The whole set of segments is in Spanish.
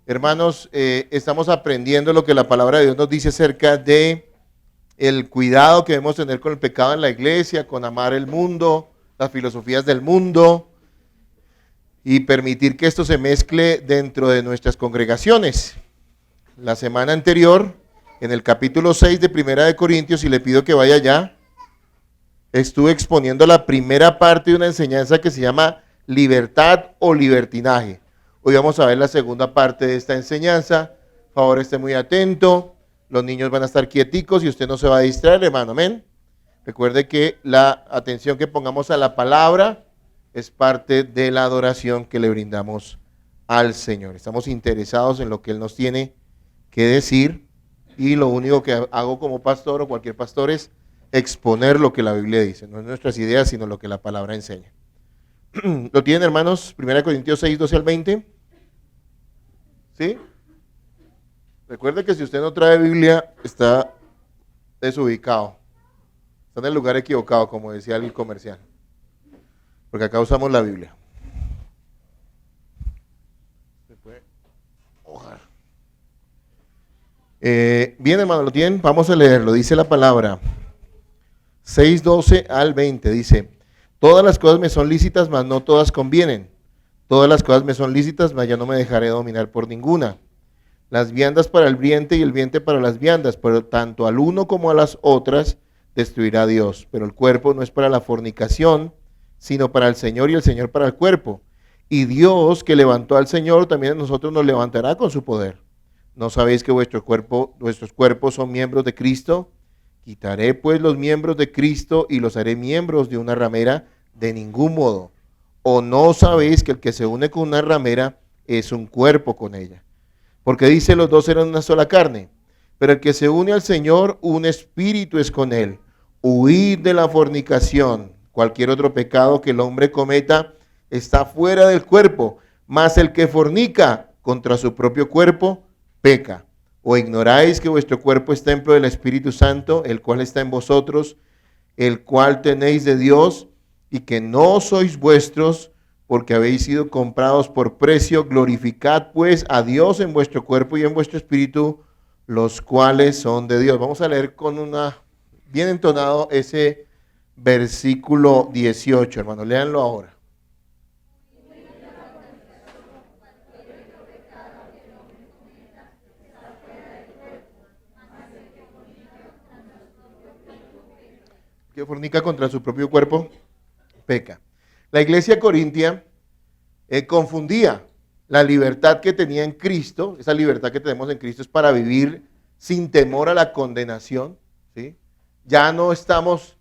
Hermanos, estamos aprendiendo lo que la palabra de Dios nos dice acerca de el cuidado que debemos tener con el pecado en la iglesia, con amar el mundo, las filosofías del mundo y permitir que esto se mezcle dentro de nuestras congregaciones. La semana anterior, en el capítulo 6 de Primera de Corintios, y le pido que vaya allá, estuve exponiendo la primera parte de una enseñanza que se llama libertad o libertinaje. Hoy vamos a ver la segunda parte de esta enseñanza. Por favor, esté muy atento. Los niños van a estar quieticos y usted no se va a distraer, hermano. Amén. Recuerde que la atención que pongamos a la palabra es parte de la adoración que le brindamos al Señor. Estamos interesados en lo que Él nos tiene que decir y lo único que hago como pastor o cualquier pastor es exponer lo que la Biblia dice. No es nuestras ideas, sino lo que la palabra enseña. ¿Lo tienen, hermanos? 1 Corintios 6, 12 al 20. ¿Sí? Recuerde que si usted no trae Biblia, está desubicado. Está en el lugar equivocado, como decía el comercial. Porque acá usamos la Biblia. Se puede hojar. Bien, hermano, ¿lo tienen? Vamos a leerlo. Dice la palabra 6, 12 al 20. Dice: todas las cosas me son lícitas, mas no todas convienen. Todas las cosas me son lícitas, mas yo no me dejaré dominar por ninguna. Las viandas para el vientre y el vientre para las viandas, pero tanto al uno como a las otras destruirá Dios. Pero el cuerpo no es para la fornicación, sino para el Señor, y el Señor para el cuerpo. Y Dios, que levantó al Señor, también a nosotros nos levantará con su poder. ¿No sabéis que vuestros cuerpos son miembros de Cristo? Quitaré pues los miembros de Cristo y los haré miembros de una ramera. De ningún modo. ¿O no sabéis que el que se une con una ramera es un cuerpo con ella? Porque dice: los dos eran una sola carne. Pero el que se une al Señor, un espíritu es con él. Huid de la fornicación. Cualquier otro pecado que el hombre cometa está fuera del cuerpo, mas el que fornica contra su propio cuerpo peca. ¿O ignoráis que vuestro cuerpo es templo del Espíritu Santo, el cual está en vosotros, el cual tenéis de Dios, y que no sois vuestros, porque habéis sido comprados por precio? Glorificad pues a Dios en vuestro cuerpo y en vuestro espíritu, los cuales son de Dios. Vamos a leer con una bien entonado ese versículo 18, hermano. Léanlo ahora. Que fornica contra su propio cuerpo peca. La iglesia corintia confundía la libertad que tenía en Cristo. Esa libertad que tenemos en Cristo es para vivir sin temor a la condenación, ¿sí? Ya no estamos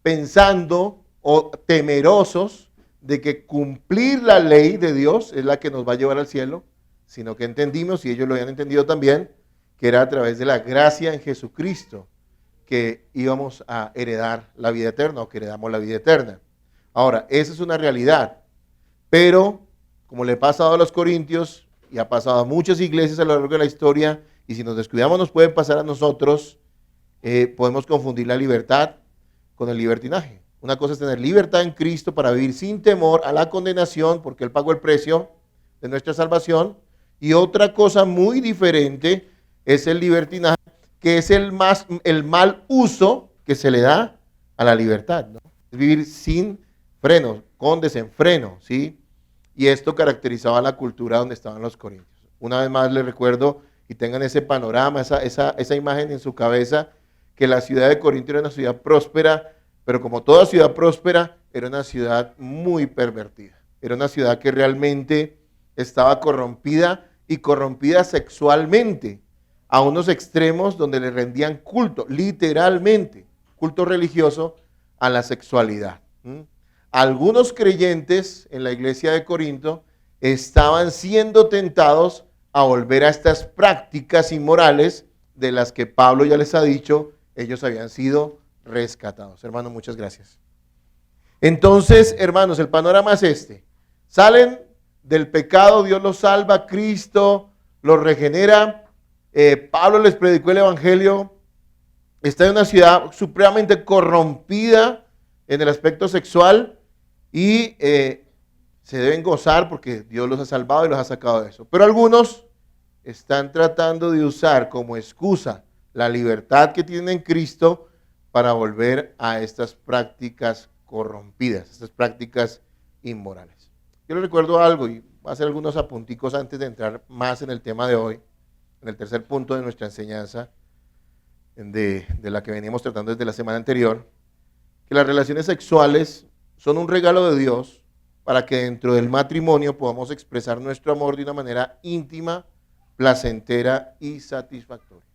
pensando o temerosos de que cumplir la ley de Dios es la que nos va a llevar al cielo, sino que entendimos, y ellos lo habían entendido también, que era a través de la gracia en Jesucristo que íbamos a heredar la vida eterna, o que heredamos la vida eterna. Ahora, esa es una realidad, pero como le ha pasado a los corintios y ha pasado a muchas iglesias a lo largo de la historia, y si nos descuidamos nos puede pasar a nosotros, podemos confundir la libertad con el libertinaje. Una cosa es tener libertad en Cristo para vivir sin temor a la condenación, porque Él pagó el precio de nuestra salvación, y otra cosa muy diferente es el libertinaje, que es el mal uso que se le da a la libertad, ¿no? Es vivir sin freno, con desenfreno, ¿sí? Y esto caracterizaba la cultura donde estaban los corintios. Una vez más les recuerdo, y tengan ese panorama, esa imagen en su cabeza, que la ciudad de Corinto era una ciudad próspera, pero como toda ciudad próspera, era una ciudad muy pervertida. Era una ciudad que realmente estaba corrompida, y corrompida sexualmente, a unos extremos donde le rendían culto, literalmente, culto religioso a la sexualidad. Algunos creyentes en la iglesia de Corinto estaban siendo tentados a volver a estas prácticas inmorales de las que Pablo ya les ha dicho, ellos habían sido rescatados. Hermano, muchas gracias. Entonces, hermanos, el panorama es este. Salen del pecado, Dios los salva, Cristo los regenera. Pablo les predicó el evangelio. Está en una ciudad supremamente corrompida en el aspecto sexual, y se deben gozar porque Dios los ha salvado y los ha sacado de eso. Pero algunos están tratando de usar como excusa la libertad que tienen en Cristo para volver a estas prácticas corrompidas, estas prácticas inmorales. Yo les recuerdo algo y voy a hacer algunos apunticos antes de entrar más en el tema de hoy, en el tercer punto de nuestra enseñanza, de la que veníamos tratando desde la semana anterior, que las relaciones sexuales son un regalo de Dios para que dentro del matrimonio podamos expresar nuestro amor de una manera íntima, placentera y satisfactoria.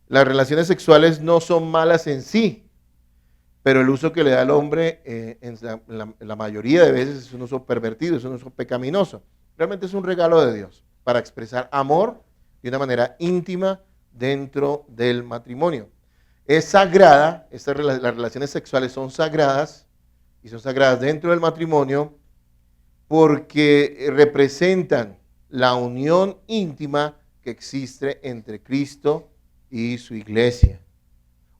Las relaciones sexuales no son malas en sí, pero el uso que le da el hombre en la mayoría de veces es un uso pervertido, es un uso pecaminoso. Realmente es un regalo de Dios para expresar amor de una manera íntima dentro del matrimonio. Es sagrada, las relaciones sexuales son sagradas y son sagradas dentro del matrimonio porque representan la unión íntima que existe entre Cristo y su iglesia.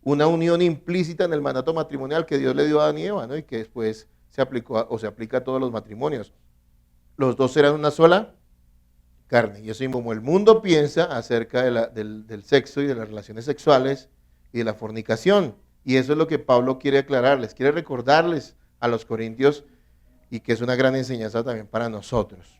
Una unión implícita en el mandato matrimonial que Dios le dio a Adán y Eva, ¿no? Y que después se aplicó o se aplica a todos los matrimonios. Los dos serán una sola carne. Y eso es como el mundo piensa acerca del sexo y de las relaciones sexuales y de la fornicación. Y eso es lo que Pablo quiere aclararles, quiere recordarles a los corintios y que es una gran enseñanza también para nosotros.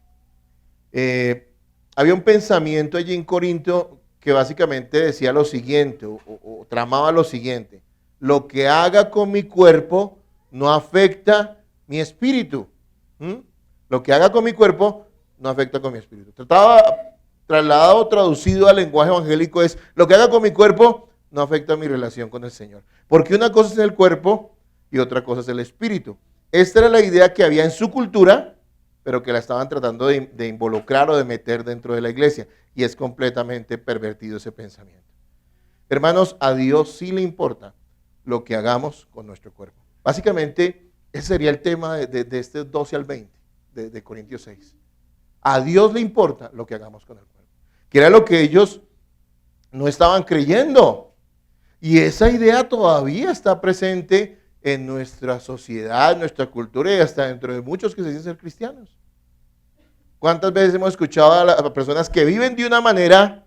Había un pensamiento allí en Corinto que básicamente decía lo siguiente, o tramaba lo siguiente: lo que haga con mi cuerpo no afecta mi espíritu. Lo que haga con mi cuerpo no afecta con mi espíritu. Trasladado o traducido al lenguaje evangélico es: lo que haga con mi cuerpo no afecta mi relación con el Señor. Porque una cosa es el cuerpo y otra cosa es el espíritu. Esta era la idea que había en su cultura, pero que la estaban tratando de involucrar o de meter dentro de la iglesia. Y es completamente pervertido ese pensamiento. Hermanos, a Dios sí le importa lo que hagamos con nuestro cuerpo. Básicamente, ese sería el tema de este 12 al 20 de Corintios 6. A Dios le importa lo que hagamos con el cuerpo. Que era lo que ellos no estaban creyendo. Y esa idea todavía está presente en nuestra sociedad, en nuestra cultura y hasta dentro de muchos que se dicen ser cristianos. ¿Cuántas veces hemos escuchado a personas que viven de una manera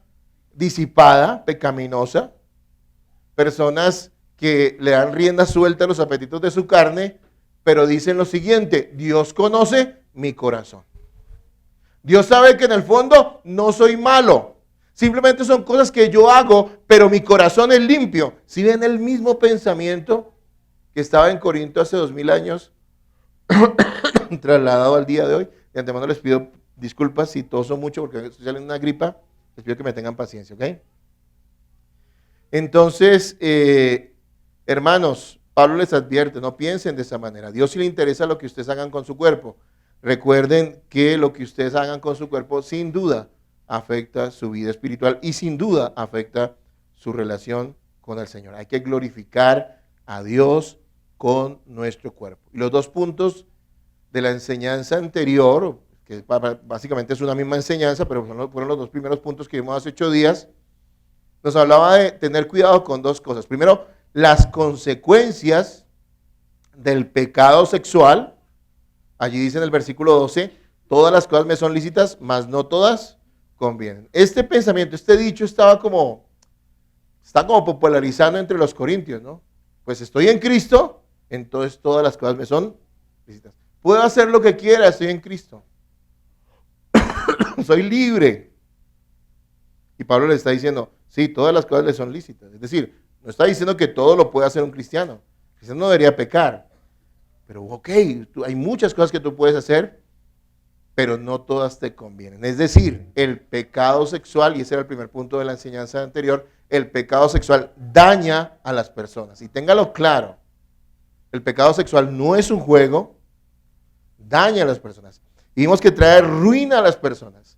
disipada, pecaminosa? Personas que le dan rienda suelta a los apetitos de su carne, pero dicen lo siguiente: Dios conoce mi corazón. Dios sabe que en el fondo no soy malo. Simplemente son cosas que yo hago, pero mi corazón es limpio. Si ven el mismo pensamiento que estaba en Corinto hace 2000 años, trasladado al día de hoy. De antemano les pido disculpas si toso mucho porque estoy saliendo una gripa. Les pido que me tengan paciencia, ¿ok? Entonces, hermanos, Pablo les advierte: no piensen de esa manera. A Dios sí le interesa lo que ustedes hagan con su cuerpo. Recuerden que lo que ustedes hagan con su cuerpo sin duda afecta su vida espiritual y sin duda afecta su relación con el Señor. Hay que glorificar a Dios con nuestro cuerpo. Y los dos puntos de la enseñanza anterior, que básicamente es una misma enseñanza, pero fueron los dos primeros puntos que vimos hace 8 días, nos hablaba de tener cuidado con dos cosas. Primero, las consecuencias del pecado sexual. Allí dice en el versículo 12, todas las cosas me son lícitas, mas no todas convienen. Este pensamiento, este dicho está como popularizando entre los corintios, ¿no? Pues estoy en Cristo, entonces todas las cosas me son lícitas. Puedo hacer lo que quiera, estoy en Cristo. Soy libre. Y Pablo le está diciendo, sí, todas las cosas le son lícitas. Es decir, no está diciendo que todo lo puede hacer un cristiano. El cristiano no debería pecar. Pero ok, hay muchas cosas que tú puedes hacer, pero no todas te convienen. Es decir, el pecado sexual, y ese era el primer punto de la enseñanza anterior, el pecado sexual daña a las personas. Y téngalo claro, el pecado sexual no es un juego, daña a las personas. Y vimos que trae ruina a las personas.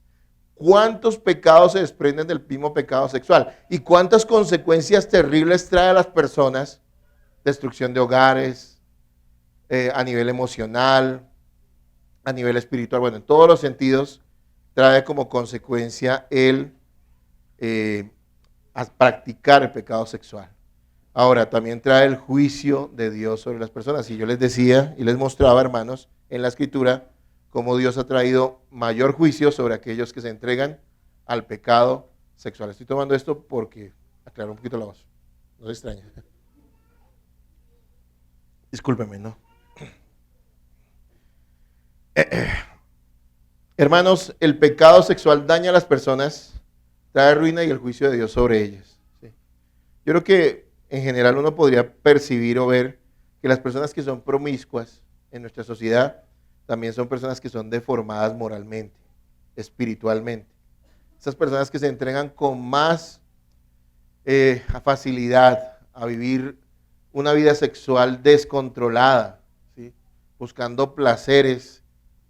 ¿Cuántos pecados se desprenden del mismo pecado sexual? ¿Y cuántas consecuencias terribles trae a las personas? Destrucción de hogares, a nivel emocional, a nivel espiritual, bueno, en todos los sentidos, trae como consecuencia el practicar el pecado sexual. Ahora, también trae el juicio de Dios sobre las personas. Y yo les decía y les mostraba, hermanos, en la Escritura, cómo Dios ha traído mayor juicio sobre aquellos que se entregan al pecado sexual. Estoy tomando esto porque aclaro un poquito la voz. No se extraña. Discúlpeme, ¿no? Hermanos, el pecado sexual daña a las personas, trae ruina y el juicio de Dios sobre ellas. ¿Sí? Yo creo que en general uno podría percibir o ver que las personas que son promiscuas en nuestra sociedad también son personas que son deformadas moralmente, espiritualmente. Esas personas que se entregan con más facilidad a vivir una vida sexual descontrolada, ¿sí? Buscando placeres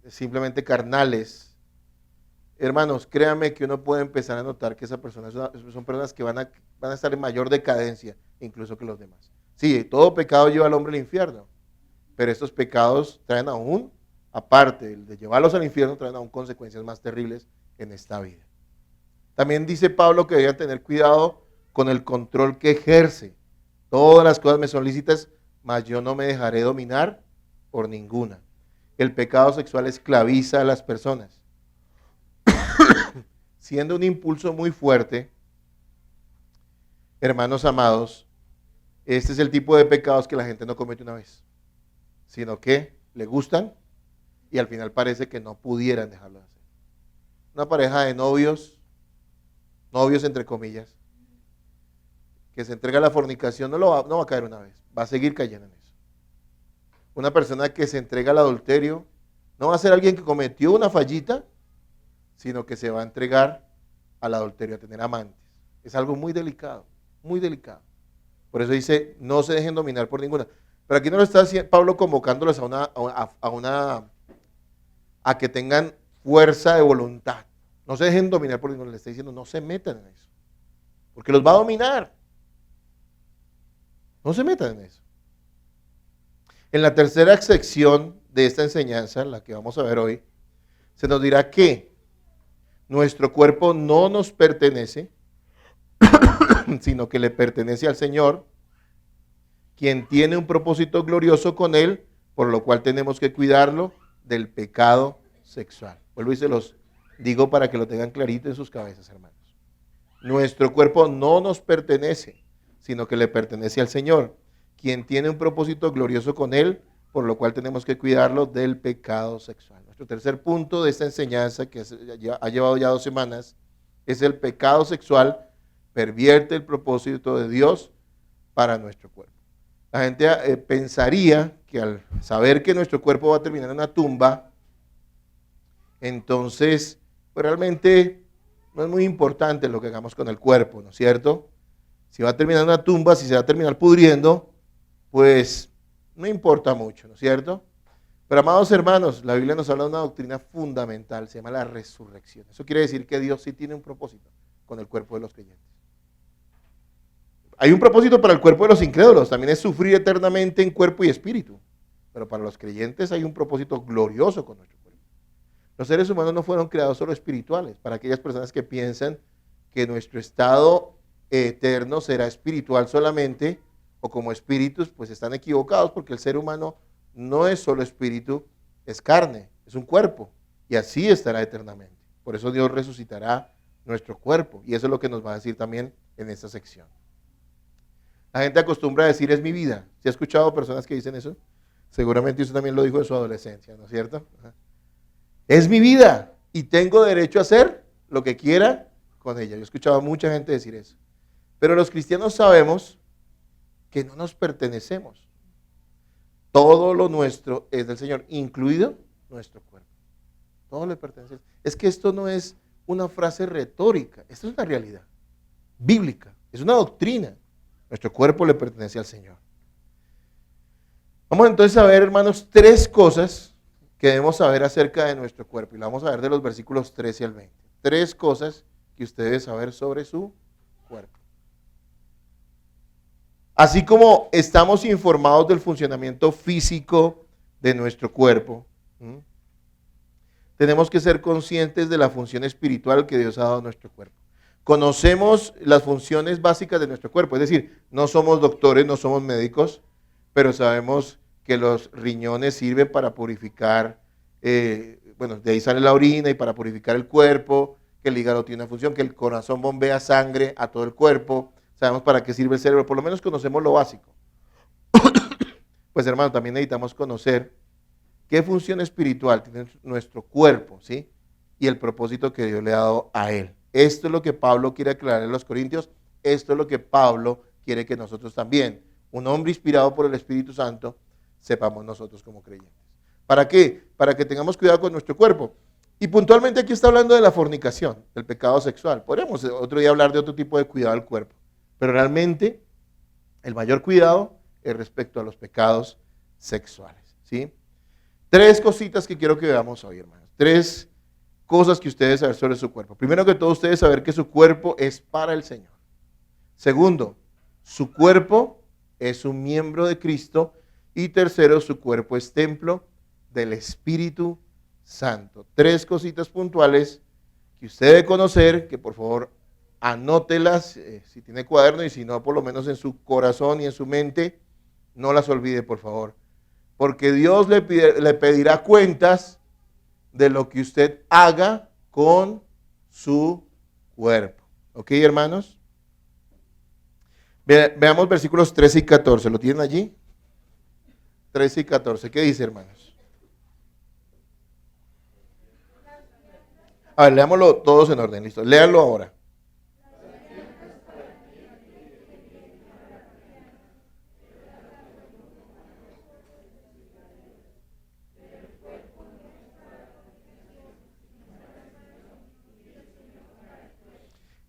simplemente carnales. Hermanos, créanme que uno puede empezar a notar que esas personas son personas que van a estar en mayor decadencia incluso que los demás. Sí, todo pecado lleva al hombre al infierno, pero estos pecados traen aún, aparte de llevarlos al infierno, traen aún consecuencias más terribles en esta vida. También dice Pablo que deben tener cuidado con el control que ejerce. Todas las cosas me son lícitas, mas yo no me dejaré dominar por ninguna. El pecado sexual esclaviza a las personas, siendo un impulso muy fuerte. Hermanos amados, este es el tipo de pecados que la gente no comete una vez, sino que le gustan y al final parece que no pudieran dejarlo de hacer. Una pareja de novios entre comillas, que se entrega a la fornicación no va a caer una vez, va a seguir cayendo en eso. Una persona que se entrega al adulterio no va a ser alguien que cometió una fallita, sino que se va a entregar al adulterio, a tener amantes. Es algo muy delicado, muy delicado. Por eso dice, no se dejen dominar por ninguna. Pero aquí no lo está Pablo convocándolos a que tengan fuerza de voluntad. No se dejen dominar por ninguna. Le está diciendo, no se metan en eso. Porque los va a dominar. No se metan en eso. En la tercera sección de esta enseñanza, la que vamos a ver hoy, se nos dirá que nuestro cuerpo no nos pertenece, sino que le pertenece al Señor, quien tiene un propósito glorioso con él, por lo cual tenemos que cuidarlo del pecado sexual. Vuelvo y se los digo para que lo tengan clarito en sus cabezas, hermanos. Nuestro cuerpo no nos pertenece, sino que le pertenece al Señor, quien tiene un propósito glorioso con él, por lo cual tenemos que cuidarlo del pecado sexual. Nuestro tercer punto de esta enseñanza, que ha llevado ya 2 semanas, es el pecado sexual pervierte el propósito de Dios para nuestro cuerpo. La gente pensaría que al saber que nuestro cuerpo va a terminar en una tumba, entonces pues realmente no es muy importante lo que hagamos con el cuerpo, ¿no es cierto? Si va a terminar en una tumba, si se va a terminar pudriendo, pues no importa mucho, ¿no es cierto? Pero amados hermanos, la Biblia nos habla de una doctrina fundamental, se llama la resurrección. Eso quiere decir que Dios sí tiene un propósito con el cuerpo de los creyentes. Hay un propósito para el cuerpo de los incrédulos, también es sufrir eternamente en cuerpo y espíritu. Pero para los creyentes hay un propósito glorioso con nuestro cuerpo. Los seres humanos no fueron creados solo espirituales. Para aquellas personas que piensan que nuestro estado eterno será espiritual solamente, o como espíritus, pues están equivocados, porque el ser humano no es solo espíritu, es carne, es un cuerpo, y así estará eternamente. Por eso Dios resucitará nuestro cuerpo, y eso es lo que nos va a decir también en esta sección. La gente acostumbra a decir, es mi vida. ¿Se ha escuchado personas que dicen eso? Seguramente usted también lo dijo en su adolescencia, ¿no es cierto? Es mi vida, y tengo derecho a hacer lo que quiera con ella. Yo he escuchado a mucha gente decir eso. Pero los cristianos sabemos que no nos pertenecemos. Todo lo nuestro es del Señor, incluido nuestro cuerpo. Todo le pertenece. Es que esto no es una frase retórica, esto es una realidad bíblica, es una doctrina. Nuestro cuerpo le pertenece al Señor. Vamos entonces a ver, hermanos, 3 cosas que debemos saber acerca de nuestro cuerpo. Y lo vamos a ver de los versículos 13 al 20. 3 cosas que usted debe saber sobre su cuerpo. Así como estamos informados del funcionamiento físico de nuestro cuerpo, tenemos que ser conscientes de la función espiritual que Dios ha dado a nuestro cuerpo. Conocemos las funciones básicas de nuestro cuerpo, es decir, no somos doctores, no somos médicos, pero sabemos que los riñones sirven para purificar, de ahí sale la orina y para purificar el cuerpo, que el hígado tiene una función, que el corazón bombea sangre a todo el cuerpo, sabemos para qué sirve el cerebro, por lo menos conocemos lo básico. Pues hermano, también necesitamos conocer qué función espiritual tiene nuestro cuerpo, ¿sí? Y el propósito que Dios le ha dado a él. Esto es lo que Pablo quiere aclarar en los Corintios, esto es lo que Pablo quiere que nosotros también, un hombre inspirado por el Espíritu Santo, sepamos nosotros como creyentes. ¿Para qué? Para que tengamos cuidado con nuestro cuerpo. Y puntualmente aquí está hablando de la fornicación, del pecado sexual. Podríamos otro día hablar de otro tipo de cuidado al cuerpo, pero realmente el mayor cuidado es respecto a los pecados sexuales, ¿sí? 3 cositas que quiero que veamos hoy, hermanos. 3 cosas que ustedes saben sobre su cuerpo. Primero que todo, ustedes saber que su cuerpo es para el Señor. Segundo, su cuerpo es un miembro de Cristo. Y tercero, su cuerpo es templo del Espíritu Santo. 3 cositas puntuales que usted debe conocer, que por favor anótelas, si tiene cuaderno, y si no, por lo menos en su corazón y en su mente, no las olvide, por favor. Porque Dios le pedirá cuentas de lo que usted haga con su cuerpo. ¿Ok, hermanos? Veamos versículos 13 y 14. ¿Lo tienen allí? 13 y 14. ¿Qué dice, hermanos? A ver, leámoslo todos en orden. Listo. Léanlo ahora.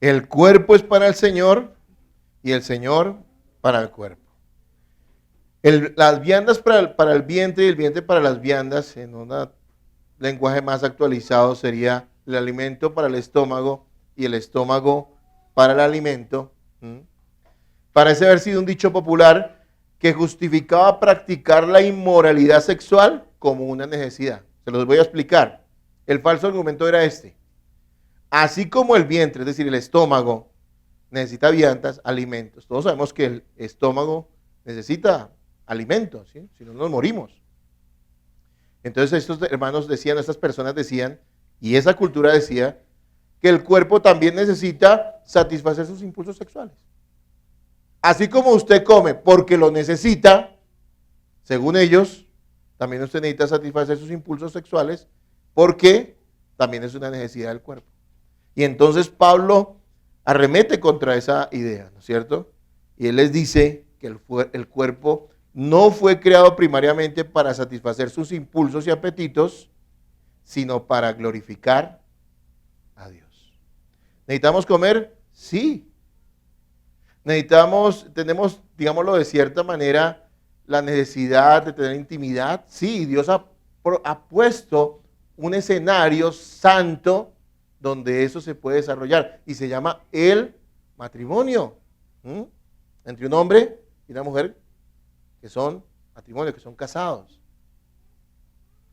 El cuerpo es para el Señor y el Señor para el cuerpo. Las viandas para el vientre y el vientre para las viandas, en un lenguaje más actualizado, sería el alimento para el estómago y el estómago para el alimento. Parece haber sido un dicho popular que justificaba practicar la inmoralidad sexual como una necesidad. Se los voy a explicar. El falso argumento era este. Así como el vientre, es decir, el estómago, necesita viandas, alimentos. Todos sabemos que el estómago necesita alimentos, ¿sí? Si no nos morimos. Entonces estos hermanos decían, estas personas decían, y esa cultura decía, que el cuerpo también necesita satisfacer sus impulsos sexuales. Así como usted come porque lo necesita, según ellos, también usted necesita satisfacer sus impulsos sexuales porque también es una necesidad del cuerpo. Y entonces Pablo arremete contra esa idea, ¿no es cierto? Y él les dice que el cuerpo no fue creado primariamente para satisfacer sus impulsos y apetitos, sino para glorificar a Dios. ¿Necesitamos comer? Sí. Tenemos, digámoslo de cierta manera, la necesidad de tener intimidad. Sí, Dios ha puesto un escenario santo donde eso se puede desarrollar y se llama el matrimonio. Entre un hombre y una mujer que son matrimonio, que son casados.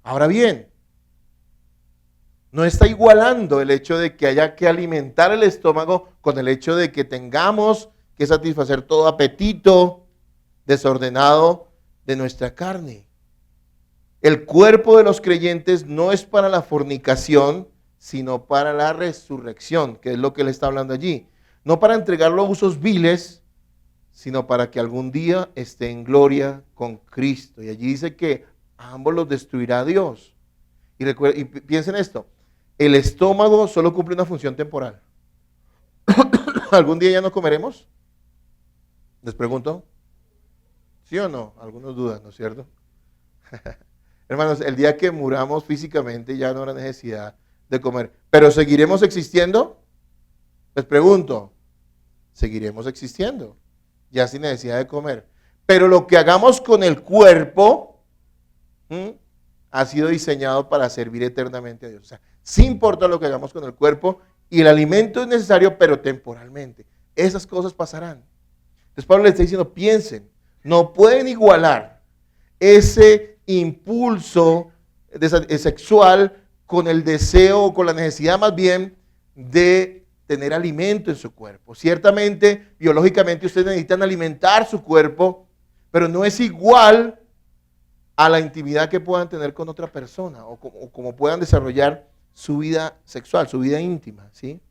Ahora bien, no está igualando el hecho de que haya que alimentar el estómago con el hecho de que tengamos que satisfacer todo apetito desordenado de nuestra carne. El cuerpo de los creyentes no es para la fornicación, sino para la resurrección, que es lo que él está hablando allí. No para entregarlo a usos viles, sino para que algún día esté en gloria con Cristo. Y allí dice que a ambos los destruirá Dios. Y piensen esto, el estómago solo cumple una función temporal. ¿Algún día ya no comeremos? Les pregunto. ¿Sí o no? Algunos dudan, ¿no es cierto? Hermanos, el día que muramos físicamente ya no habrá necesidad de comer. ¿Pero seguiremos existiendo? Les pregunto. Seguiremos existiendo, ya sin necesidad de comer. Pero lo que hagamos con el cuerpo ha sido diseñado para servir eternamente a Dios. O sea, sí importa lo que hagamos con el cuerpo y el alimento es necesario, pero temporalmente. Esas cosas pasarán. Entonces Pablo le está diciendo, piensen, no pueden igualar ese impulso sexual con el deseo o con la necesidad más bien de tener alimento en su cuerpo. Ciertamente, biológicamente ustedes necesitan alimentar su cuerpo, pero no es igual a la intimidad que puedan tener con otra persona o como puedan desarrollar su vida sexual, su vida íntima, ¿sí?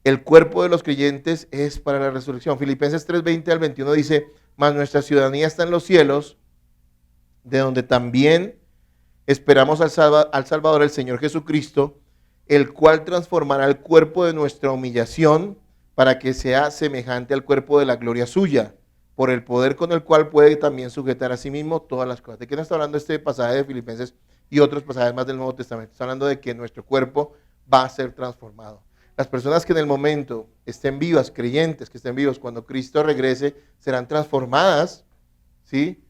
El cuerpo de los creyentes es para la resurrección. Filipenses 3:20 al 21 dice, mas nuestra ciudadanía está en los cielos, de donde también esperamos al Salvador, el Señor Jesucristo, el cual transformará el cuerpo de nuestra humillación para que sea semejante al cuerpo de la gloria suya, por el poder con el cual puede también sujetar a sí mismo todas las cosas. ¿De qué nos está hablando este pasaje de Filipenses y otros pasajes más del Nuevo Testamento? Está hablando de que nuestro cuerpo va a ser transformado. Las personas que en el momento estén vivas, creyentes que estén vivos, cuando Cristo regrese, serán transformadas, ¿sí?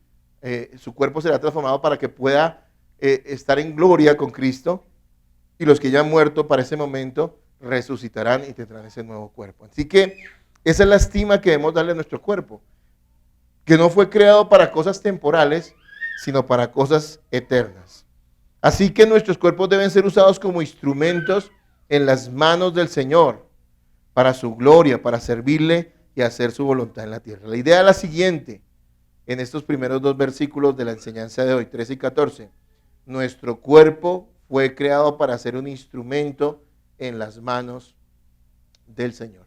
Su cuerpo será transformado para que pueda estar en gloria con Cristo, y los que ya han muerto para ese momento resucitarán y tendrán ese nuevo cuerpo. Así que esa es la estima que debemos darle a nuestro cuerpo, que no fue creado para cosas temporales, sino para cosas eternas. Así que nuestros cuerpos deben ser usados como instrumentos en las manos del Señor, para su gloria, para servirle y hacer su voluntad en la tierra. La idea es la siguiente, en estos primeros dos versículos de la enseñanza de hoy, 13 y 14. Nuestro cuerpo fue creado para ser un instrumento en las manos del Señor.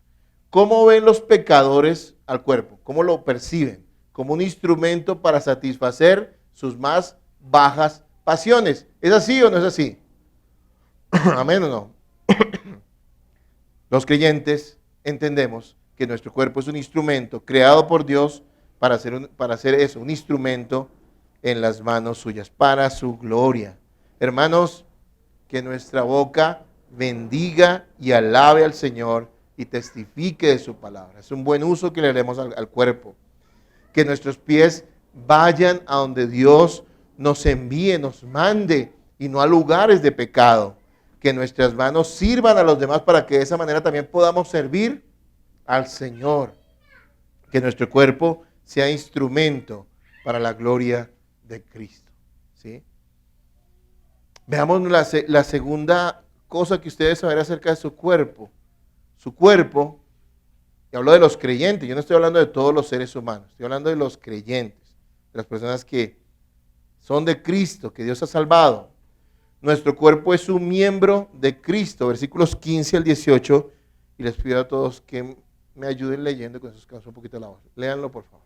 ¿Cómo ven los pecadores al cuerpo? ¿Cómo lo perciben? Como un instrumento para satisfacer sus más bajas pasiones. ¿Es así o no es así? ¿Amén o no? Los creyentes entendemos que nuestro cuerpo es un instrumento creado por Dios para hacer eso, un instrumento en las manos suyas, para su gloria. Hermanos, que nuestra boca bendiga y alabe al Señor y testifique de su palabra. Es un buen uso que le haremos al cuerpo. Que nuestros pies vayan a donde Dios nos envíe, nos mande, y no a lugares de pecado. Que nuestras manos sirvan a los demás para que de esa manera también podamos servir al Señor. Que nuestro cuerpo sea instrumento para la gloria de Cristo. ¿Sí? Veamos la segunda cosa que ustedes saben acerca de su cuerpo. Su cuerpo, y hablo de los creyentes, yo no estoy hablando de todos los seres humanos, estoy hablando de los creyentes, de las personas que son de Cristo, que Dios ha salvado. Nuestro cuerpo es un miembro de Cristo, versículos 15 al 18, y les pido a todos que me ayuden leyendo, con eso canso un poquito la voz. Léanlo, por favor.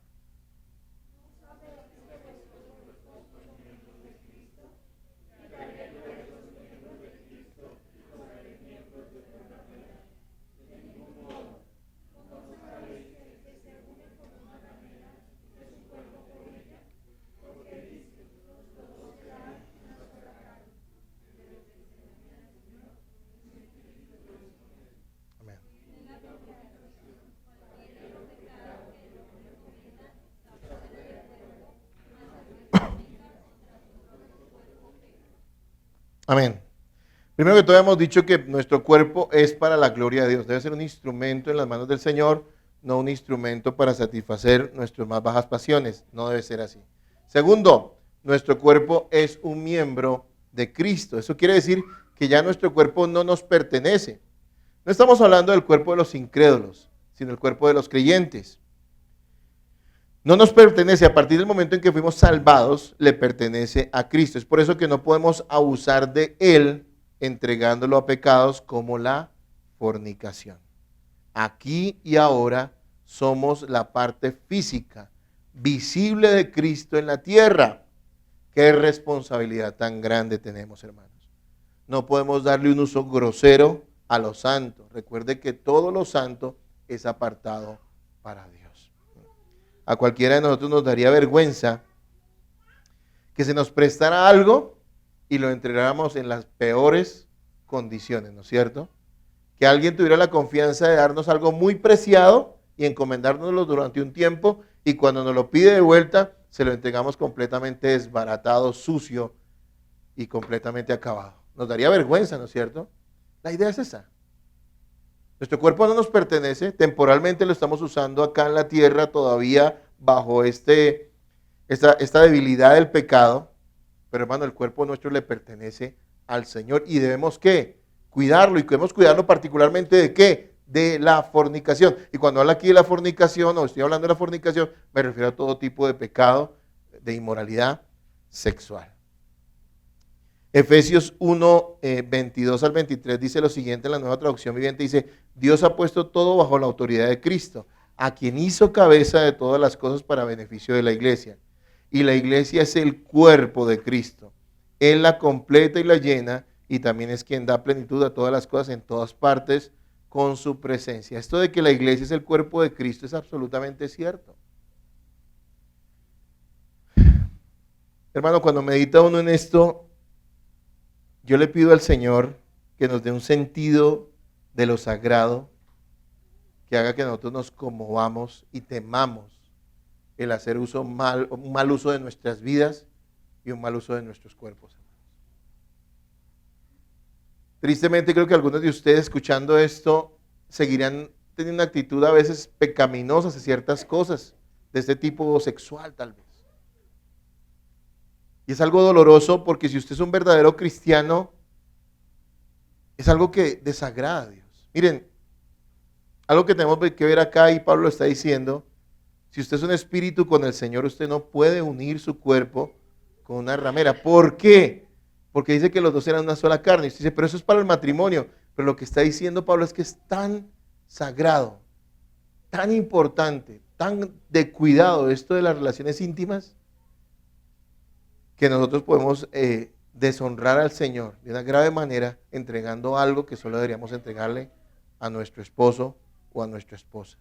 Amén. Amén. Primero que todo hemos dicho que nuestro cuerpo es para la gloria de Dios. Debe ser un instrumento en las manos del Señor, no un instrumento para satisfacer nuestras más bajas pasiones. No debe ser así. Segundo, nuestro cuerpo es un miembro de Cristo. Eso quiere decir que ya nuestro cuerpo no nos pertenece. No estamos hablando del cuerpo de los incrédulos, sino el cuerpo de los creyentes. No nos pertenece, a partir del momento en que fuimos salvados, le pertenece a Cristo. Es por eso que no podemos abusar de Él entregándolo a pecados como la fornicación. Aquí y ahora somos la parte física, visible de Cristo en la tierra. Qué responsabilidad tan grande tenemos, hermanos. No podemos darle un uso grosero a lo santo. Recuerde que todo lo santo es apartado para Dios. A cualquiera de nosotros nos daría vergüenza que se nos prestara algo y lo entregáramos en las peores condiciones, ¿no es cierto? Que alguien tuviera la confianza de darnos algo muy preciado y encomendárnoslo durante un tiempo, y cuando nos lo pide de vuelta, se lo entregamos completamente desbaratado, sucio y completamente acabado. Nos daría vergüenza, ¿no es cierto? La idea es esa. Nuestro cuerpo no nos pertenece, temporalmente lo estamos usando acá en la tierra todavía bajo esta debilidad del pecado, pero hermano, el cuerpo nuestro le pertenece al Señor y debemos ¿qué? Cuidarlo, y debemos cuidarlo particularmente ¿de qué? De la fornicación. Y cuando hablo aquí de la fornicación, o estoy hablando de la fornicación, me refiero a todo tipo de pecado, de inmoralidad sexual. Efesios 1, 22 al 23 dice lo siguiente en la Nueva Traducción Viviente, dice, Dios ha puesto todo bajo la autoridad de Cristo, a quien hizo cabeza de todas las cosas para beneficio de la iglesia. Y la iglesia es el cuerpo de Cristo. Él la completa y la llena, y también es quien da plenitud a todas las cosas en todas partes con su presencia. Esto de que la iglesia es el cuerpo de Cristo es absolutamente cierto. Hermano, cuando medita uno en esto, yo le pido al Señor que nos dé un sentido de lo sagrado, que haga que nosotros nos conmovamos y temamos el hacer un mal uso de nuestras vidas y un mal uso de nuestros cuerpos. Tristemente creo que algunos de ustedes escuchando esto seguirán teniendo una actitud a veces pecaminosa hacia ciertas cosas de este tipo sexual tal vez. Y es algo doloroso porque si usted es un verdadero cristiano, es algo que desagrada a Dios. Miren, algo que tenemos que ver acá y Pablo está diciendo, si usted es un espíritu con el Señor, usted no puede unir su cuerpo con una ramera. ¿Por qué? Porque dice que los dos eran una sola carne. Y usted dice, pero eso es para el matrimonio. Pero lo que está diciendo Pablo es que es tan sagrado, tan importante, tan de cuidado esto de las relaciones íntimas, que nosotros podemos deshonrar al Señor de una grave manera entregando algo que solo deberíamos entregarle a nuestro esposo o a nuestra esposa.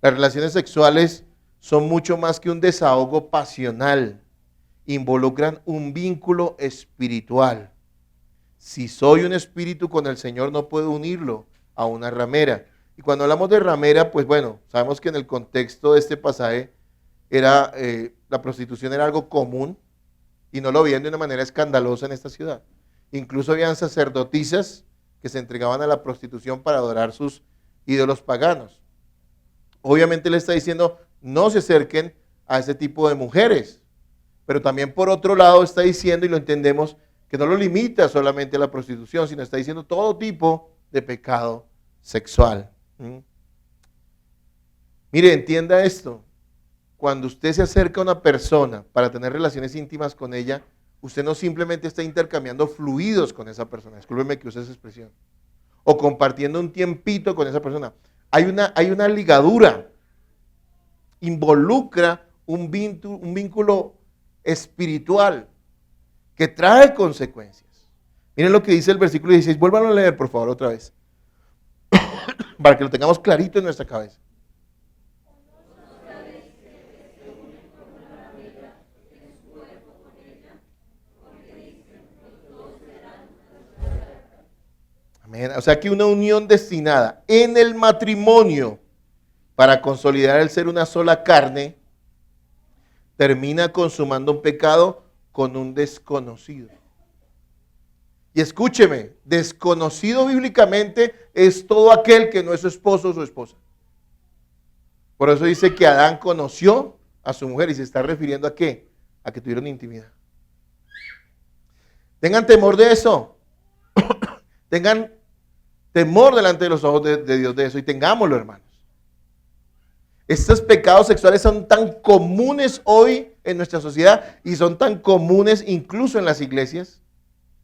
Las relaciones sexuales son mucho más que un desahogo pasional, involucran un vínculo espiritual. Si soy un espíritu con el Señor, no puedo unirlo a una ramera. Y cuando hablamos de ramera, pues bueno, sabemos que en el contexto de este pasaje era la prostitución era algo común, y no lo veían de una manera escandalosa en esta ciudad. Incluso habían sacerdotisas que se entregaban a la prostitución para adorar sus ídolos paganos. Obviamente le está diciendo, no se acerquen a ese tipo de mujeres. Pero también por otro lado está diciendo, y lo entendemos, que no lo limita solamente a la prostitución, sino está diciendo todo tipo de pecado sexual. Mire, entienda esto. Cuando usted se acerca a una persona para tener relaciones íntimas con ella, usted no simplemente está intercambiando fluidos con esa persona, discúlpeme que use esa expresión, o compartiendo un tiempito con esa persona. Hay una ligadura, involucra un vínculo espiritual que trae consecuencias. Miren lo que dice el versículo 16, vuélvanlo a leer por favor otra vez, para que lo tengamos clarito en nuestra cabeza. Amén. O sea que una unión destinada en el matrimonio para consolidar el ser una sola carne termina consumando un pecado con un desconocido. Y escúcheme, desconocido bíblicamente es todo aquel que no es su esposo o su esposa. Por eso dice que Adán conoció a su mujer y se está refiriendo ¿a qué? A que tuvieron intimidad. Tengan temor de eso. Tengan temor delante de los ojos de Dios de eso y tengámoslo, hermanos. Estos pecados sexuales son tan comunes hoy en nuestra sociedad y son tan comunes incluso en las iglesias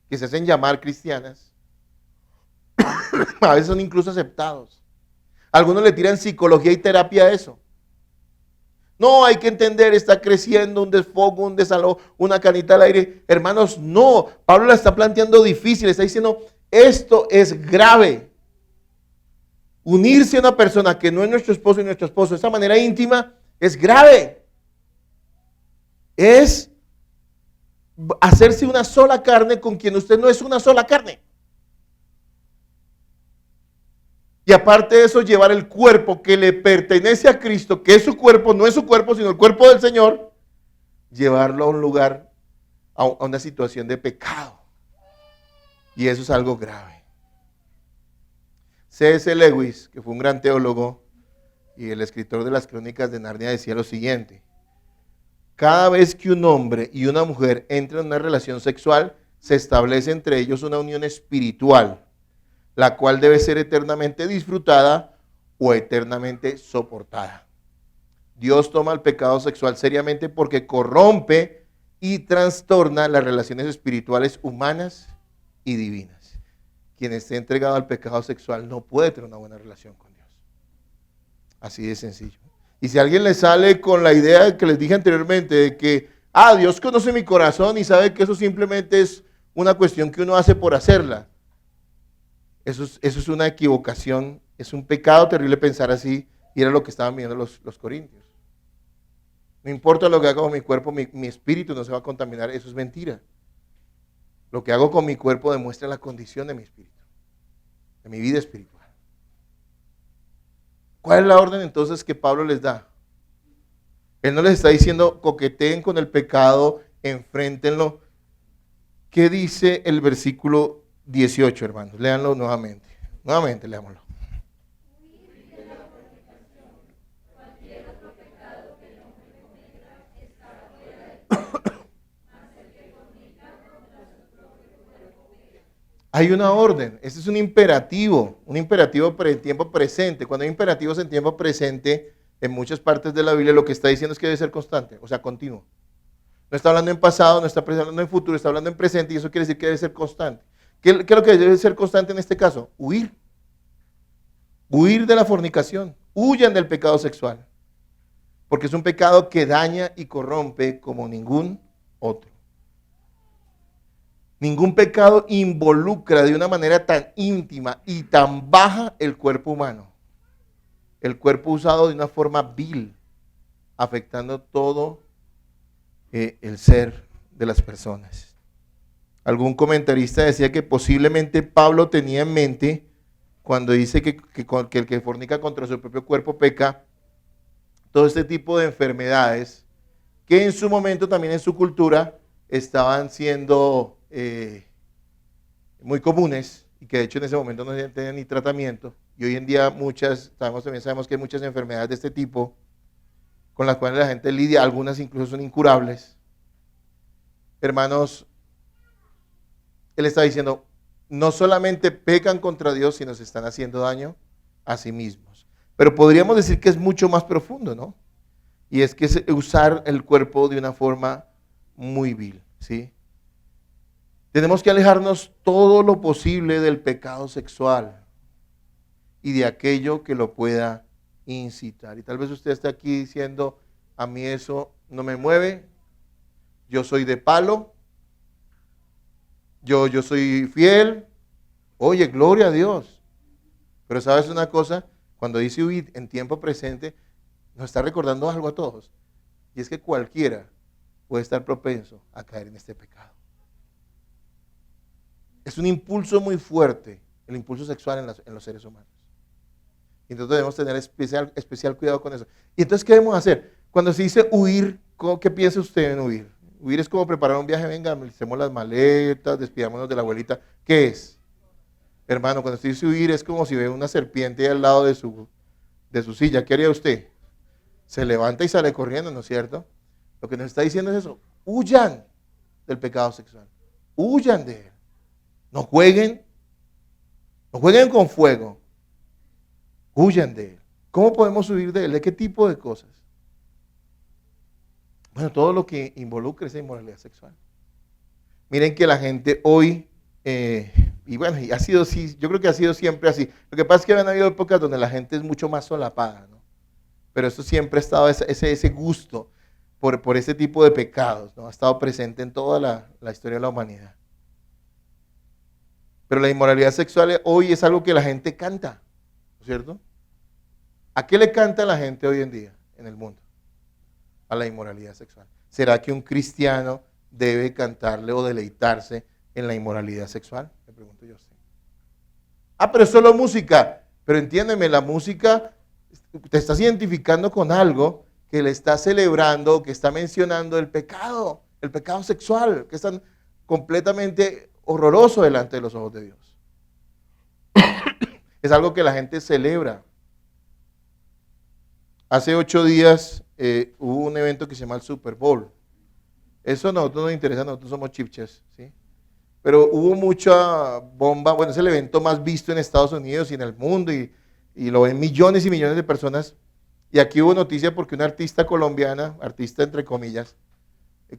que se hacen llamar cristianas. A veces son incluso aceptados. Algunos le tiran psicología y terapia a eso. No, hay que entender, está creciendo un desfogo, un desalojo, una canita al aire. Hermanos, no. Pablo la está planteando difícil, está diciendo, esto es grave. Unirse a una persona que no es nuestro esposo y nuestro esposo de esa manera íntima es grave. Es hacerse una sola carne con quien usted no es una sola carne. Y aparte de eso, llevar el cuerpo que le pertenece a Cristo, que es su cuerpo, no es su cuerpo, sino el cuerpo del Señor, llevarlo a un lugar, a una situación de pecado. Y eso es algo grave. C.S. Lewis, que fue un gran teólogo y el escritor de las Crónicas de Narnia, decía lo siguiente: cada vez que un hombre y una mujer entran en una relación sexual, se establece entre ellos una unión espiritual, la cual debe ser eternamente disfrutada o eternamente soportada. Dios toma el pecado sexual seriamente porque corrompe y trastorna las relaciones espirituales humanas y divinas. Quien esté entregado al pecado sexual no puede tener una buena relación con Dios. Así de sencillo. Y si a alguien le sale con la idea que les dije anteriormente de que, Dios conoce mi corazón y sabe que eso simplemente es una cuestión que uno hace por hacerla, eso es una equivocación, es un pecado terrible pensar así, y era lo que estaban viendo los corintios. No importa lo que haga con mi cuerpo, mi espíritu no se va a contaminar, eso es mentira. Lo que hago con mi cuerpo demuestra la condición de mi espíritu, de mi vida espiritual. ¿Cuál es la orden entonces que Pablo les da? Él no les está diciendo coqueteen con el pecado, enfréntenlo. ¿Qué dice el versículo 18, hermanos? Léanlo nuevamente. Nuevamente, leámoslo. Hay una orden, este es un imperativo en tiempo presente. Cuando hay imperativos en tiempo presente, en muchas partes de la Biblia lo que está diciendo es que debe ser constante, o sea, continuo. No está hablando en pasado, no está hablando en futuro, está hablando en presente y eso quiere decir que debe ser constante. ¿Qué es lo que debe ser constante en este caso? Huir. Huir de la fornicación. Huyan del pecado sexual. Porque es un pecado que daña y corrompe como ningún otro. Ningún pecado involucra de una manera tan íntima y tan baja el cuerpo humano. El cuerpo usado de una forma vil, afectando todo el ser de las personas. Algún comentarista decía que posiblemente Pablo tenía en mente, cuando dice que el que fornica contra su propio cuerpo peca, todo este tipo de enfermedades que en su momento también en su cultura estaban siendo muy comunes y que de hecho en ese momento no tenían ni tratamiento, y hoy en día también sabemos que hay muchas enfermedades de este tipo con las cuales la gente lidia, algunas incluso son incurables. Hermanos, él está diciendo, no solamente pecan contra Dios, sino se están haciendo daño a sí mismos. Pero podríamos decir que es mucho más profundo, ¿no? Y es que es usar el cuerpo de una forma muy vil, ¿sí? Tenemos que alejarnos todo lo posible del pecado sexual y de aquello que lo pueda incitar. Y tal vez usted esté aquí diciendo, a mí eso no me mueve, yo soy de palo, yo soy fiel. Oye, gloria a Dios. Pero ¿sabes una cosa? Cuando dice huir en tiempo presente, nos está recordando algo a todos. Y es que cualquiera puede estar propenso a caer en este pecado. Es un impulso muy fuerte, el impulso sexual en los seres humanos. Y entonces debemos tener especial cuidado con eso. Y entonces, ¿qué debemos hacer? Cuando se dice huir, ¿qué piensa usted en huir? Huir es como preparar un viaje, venga, hacemos las maletas, despidámonos de la abuelita. ¿Qué es? Hermano, cuando se dice huir es como si ve una serpiente al lado de su silla. ¿Qué haría usted? Se levanta y sale corriendo, ¿no es cierto? Lo que nos está diciendo es eso. Huyan del pecado sexual. Huyan de él. No jueguen con fuego. Huyan de él. ¿Cómo podemos huir de él? ¿De qué tipo de cosas? Bueno, todo lo que involucre esa inmoralidad sexual. Miren que la gente hoy, y bueno, y ha sido así, yo creo que ha sido siempre así. Lo que pasa es que han habido épocas donde la gente es mucho más solapada, ¿no? Pero eso siempre ha estado, ese gusto por ese tipo de pecados, ¿no? Ha estado presente en toda la historia de la humanidad. Pero la inmoralidad sexual hoy es algo que la gente canta, ¿no es cierto? ¿A qué le canta la gente hoy en día en el mundo? A la inmoralidad sexual. ¿Será que un cristiano debe cantarle o deleitarse en la inmoralidad sexual? Me pregunto yo. Sí. Pero es solo música. Pero entiéndeme, la música, te estás identificando con algo que le está celebrando, que está mencionando el pecado sexual, que es tan completamente horroroso delante de los ojos de Dios. Es algo que la gente celebra. Hace 8 días hubo un evento que se llama el Super Bowl. Eso a nosotros nos interesa, nosotros somos chipches, ¿sí? Pero hubo mucha bomba, bueno, es el evento más visto en Estados Unidos y en el mundo y lo ven millones y millones de personas. Y aquí hubo noticia porque una artista colombiana, artista entre comillas,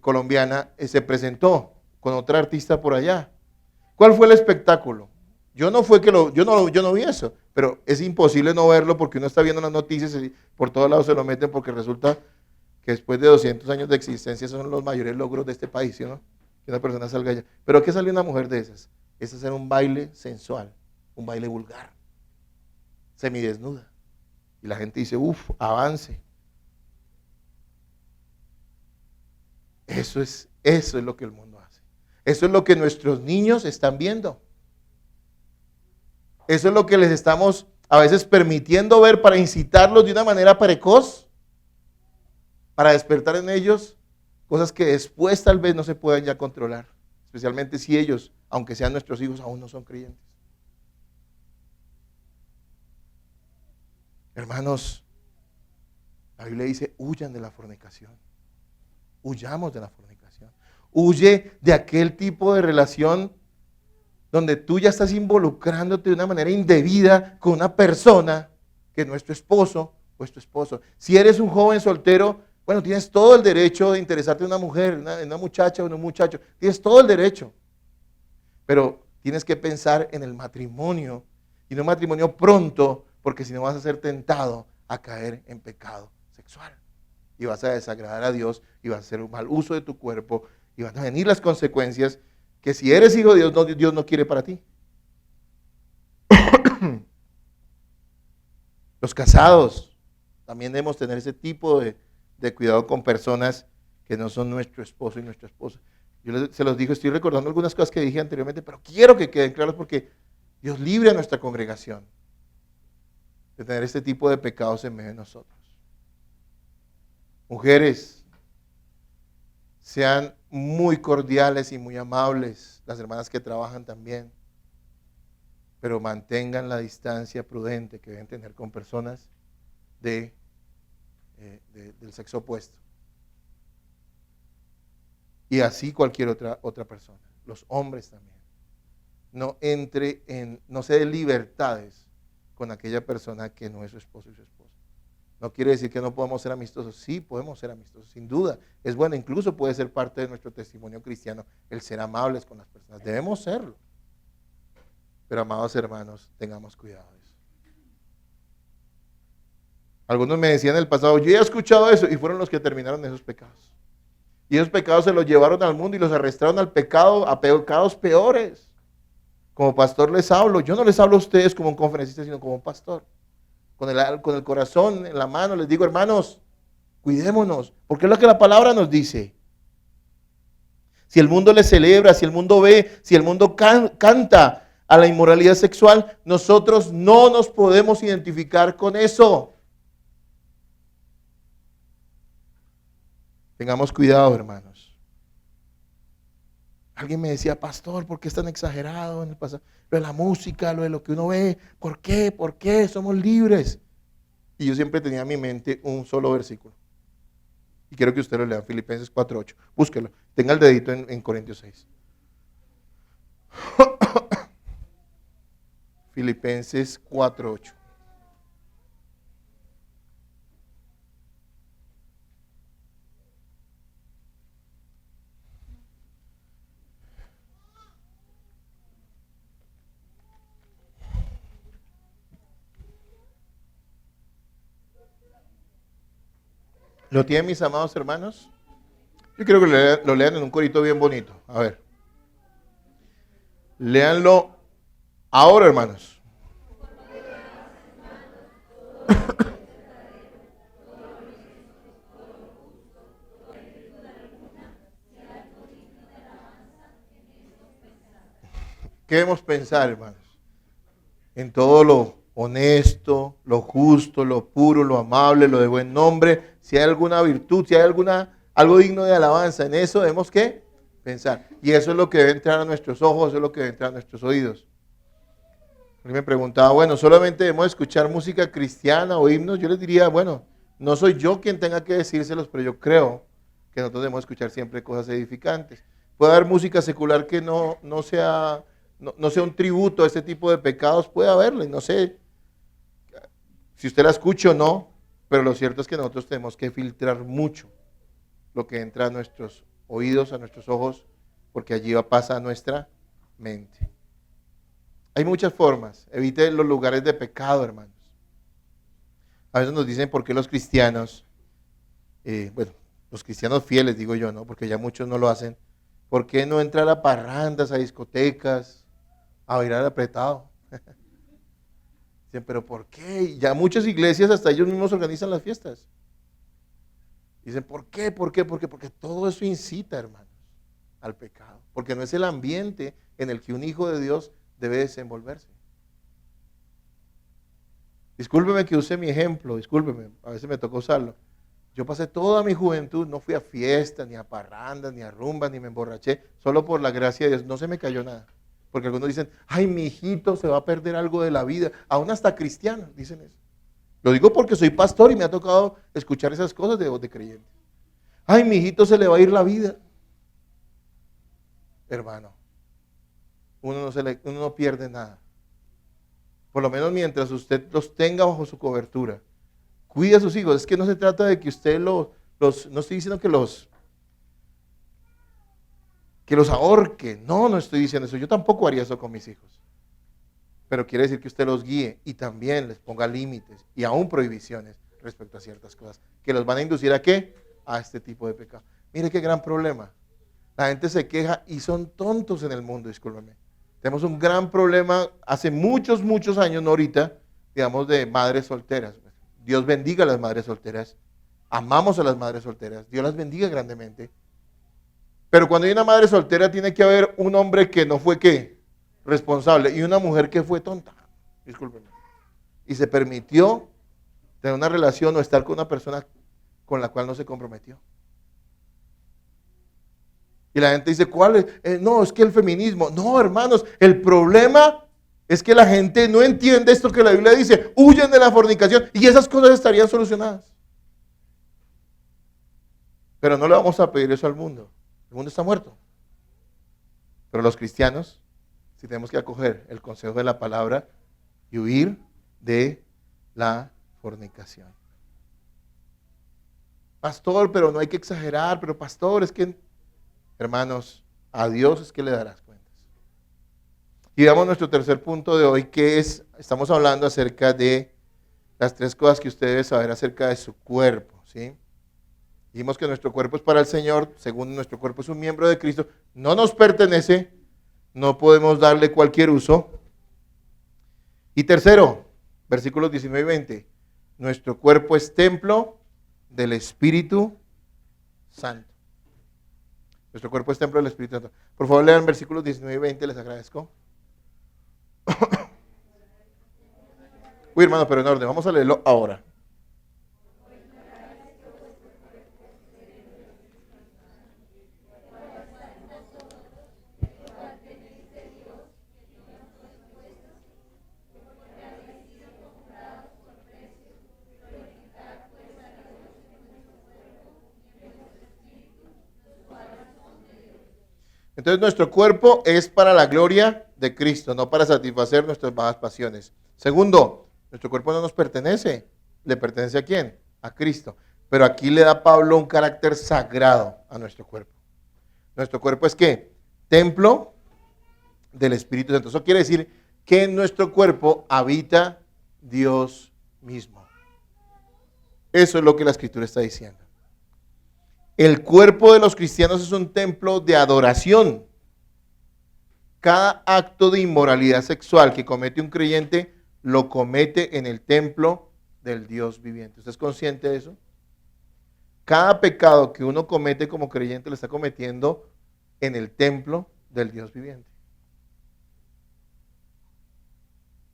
colombiana, se presentó con otra artista por allá. ¿Cuál fue el espectáculo? Yo no vi eso, pero es imposible no verlo porque uno está viendo las noticias y por todos lados se lo meten porque resulta que después de 200 años de existencia esos son los mayores logros de este país, ¿sí o no? Que una persona salga allá. Pero ¿qué salió una mujer de esas? Es hacer un baile sensual, un baile vulgar, semidesnuda. Y la gente dice, avance. Eso es lo que el mundo hace. Eso es lo que nuestros niños están viendo. Eso es lo que les estamos a veces permitiendo ver para incitarlos de una manera precoz, para despertar en ellos cosas que después tal vez no se puedan ya controlar, especialmente si ellos, aunque sean nuestros hijos, aún no son creyentes. Hermanos, la Biblia dice, huyan de la fornicación. Huyamos de la fornicación. Huye de aquel tipo de relación donde tú ya estás involucrándote de una manera indebida con una persona que no es tu esposo o es tu esposo. Si eres un joven soltero, bueno, tienes todo el derecho de interesarte en una mujer, en una muchacha o en un muchacho. Tienes todo el derecho. Pero tienes que pensar en el matrimonio y en un matrimonio pronto, porque si no vas a ser tentado a caer en pecado sexual. Y vas a desagradar a Dios y vas a hacer un mal uso de tu cuerpo y van a venir las consecuencias que si eres hijo de Dios, Dios no quiere para ti. Los casados también debemos tener ese tipo de cuidado con personas que no son nuestro esposo y nuestra esposa. Se los digo, estoy recordando algunas cosas que dije anteriormente, pero quiero que queden claras porque Dios libre a nuestra congregación de tener este tipo de pecados en medio de nosotros. Mujeres, sean muy cordiales y muy amables, las hermanas que trabajan también, pero mantengan la distancia prudente que deben tener con personas del sexo opuesto. Y así cualquier otra persona, los hombres también. No se dé libertades con aquella persona que no es su esposo y su esposa. No quiere decir que no podamos ser amistosos. Sí, podemos ser amistosos, sin duda. Es bueno, incluso puede ser parte de nuestro testimonio cristiano el ser amables con las personas. Debemos serlo. Pero, amados hermanos, tengamos cuidado de eso. Algunos me decían en el pasado, yo ya he escuchado eso, y fueron los que terminaron esos pecados. Y esos pecados se los llevaron al mundo y los arrastraron al pecado, a pecados peores. Como pastor les hablo. Yo no les hablo a ustedes como un conferencista, sino como un pastor. Con el corazón en la mano les digo, hermanos, cuidémonos, porque es lo que la palabra nos dice. Si el mundo le celebra, si el mundo ve, si el mundo canta a la inmoralidad sexual, nosotros no nos podemos identificar con eso. Tengamos cuidado, hermanos. Alguien me decía, pastor, ¿por qué es tan exagerado en el pasado? Lo de la música, lo de lo que uno ve, ¿por qué? ¿Por qué? Somos libres. Y yo siempre tenía en mi mente un solo versículo. Y quiero que usted lo lea, Filipenses 4:8. Búsquelo. Tenga el dedito en Corintios 6. Filipenses 4:8. ¿Lo tienen, mis amados hermanos? Yo quiero que lo lean en un corito bien bonito. A ver. Léanlo ahora, hermanos. ¿Qué debemos pensar, hermanos? En todo lo honesto, lo justo, lo puro, lo amable, lo de buen nombre. Si hay alguna virtud, si hay algo digno de alabanza, en eso debemos ¿qué? Pensar. Y eso es lo que debe entrar a nuestros ojos, eso es lo que debe entrar a nuestros oídos. Alguien me preguntaba, bueno, ¿solamente debemos escuchar música cristiana o himnos? Yo les diría, bueno, no soy yo quien tenga que decírselos, pero yo creo que nosotros debemos escuchar siempre cosas edificantes. Puede haber música secular que no sea un tributo a este tipo de pecados, puede haberlo, y no sé si usted la escucha o no, pero lo cierto es que nosotros tenemos que filtrar mucho lo que entra a nuestros oídos, a nuestros ojos, porque allí pasa nuestra mente. Hay muchas formas. Evite los lugares de pecado, hermanos. A veces nos dicen por qué los cristianos, los cristianos fieles, digo yo, ¿no? Porque ya muchos no lo hacen. ¿Por qué no entrar a parrandas, a discotecas, a bailar apretado? Dicen, pero ¿por qué? Y ya muchas iglesias, hasta ellos mismos organizan las fiestas. Dicen, ¿por qué? ¿Por qué? Porque todo eso incita, hermanos, al pecado. Porque no es el ambiente en el que un hijo de Dios debe desenvolverse. Discúlpeme que use mi ejemplo, discúlpeme, a veces me tocó usarlo. Yo pasé toda mi juventud, no fui a fiestas, ni a parrandas, ni a rumbas, ni me emborraché, solo por la gracia de Dios, no se me cayó nada. Porque algunos dicen, ay, mi hijito se va a perder algo de la vida, aún hasta cristianos dicen eso. Lo digo porque soy pastor y me ha tocado escuchar esas cosas de creyentes. Ay, mi hijito se le va a ir la vida. Hermano, uno no pierde nada. Por lo menos mientras usted los tenga bajo su cobertura. Cuide a sus hijos. Es que no se trata de que usted no estoy diciendo que los ahorque. No estoy diciendo eso. Yo tampoco haría eso con mis hijos. Pero quiere decir que usted los guíe y también les ponga límites y aún prohibiciones respecto a ciertas cosas. Que los van a inducir ¿a qué? A este tipo de pecado. Mire qué gran problema. La gente se queja y son tontos en el mundo, discúlpeme. Tenemos un gran problema hace muchos, muchos años, no ahorita, digamos, de madres solteras. Dios bendiga a las madres solteras. Amamos a las madres solteras. Dios las bendiga grandemente. Pero cuando hay una madre soltera tiene que haber un hombre que no fue ¿qué? Responsable y una mujer que fue tonta. Discúlpenme. Y se permitió tener una relación o estar con una persona con la cual no se comprometió. Y la gente dice, ¿cuál es? No, es que el feminismo. No, hermanos, el problema es que la gente no entiende esto que la Biblia dice. Huyen de la fornicación y esas cosas estarían solucionadas. Pero no le vamos a pedir eso al mundo. El mundo está muerto. Pero los cristianos, sí tenemos que acoger el consejo de la palabra y huir de la fornicación. Pastor, pero no hay que exagerar. Pero pastor, es que... Hermanos, a Dios es que le darás cuentas. Y veamos nuestro tercer punto de hoy, que es, estamos hablando acerca de las 3 cosas que usted debe saber acerca de su cuerpo, ¿sí? Dijimos que nuestro cuerpo es para el Señor, segundo, nuestro cuerpo es un miembro de Cristo, no nos pertenece, no podemos darle cualquier uso. Y tercero, versículos 19 y 20, nuestro cuerpo es templo del Espíritu Santo. Nuestro cuerpo es templo del Espíritu Santo. Por favor, lean versículos 19 y 20, les agradezco. Uy, hermano, pero en orden, vamos a leerlo ahora. Entonces nuestro cuerpo es para la gloria de Cristo, no para satisfacer nuestras bajas pasiones. Segundo, nuestro cuerpo no nos pertenece. ¿Le pertenece a quién? A Cristo. Pero aquí le da Pablo un carácter sagrado a nuestro cuerpo. Nuestro cuerpo es ¿qué? Templo del Espíritu Santo. Eso quiere decir que en nuestro cuerpo habita Dios mismo. Eso es lo que la Escritura está diciendo. El cuerpo de los cristianos es un templo de adoración. Cada acto de inmoralidad sexual que comete un creyente lo comete en el templo del Dios viviente. ¿Usted es consciente de eso? Cada pecado que uno comete como creyente lo está cometiendo en el templo del Dios viviente.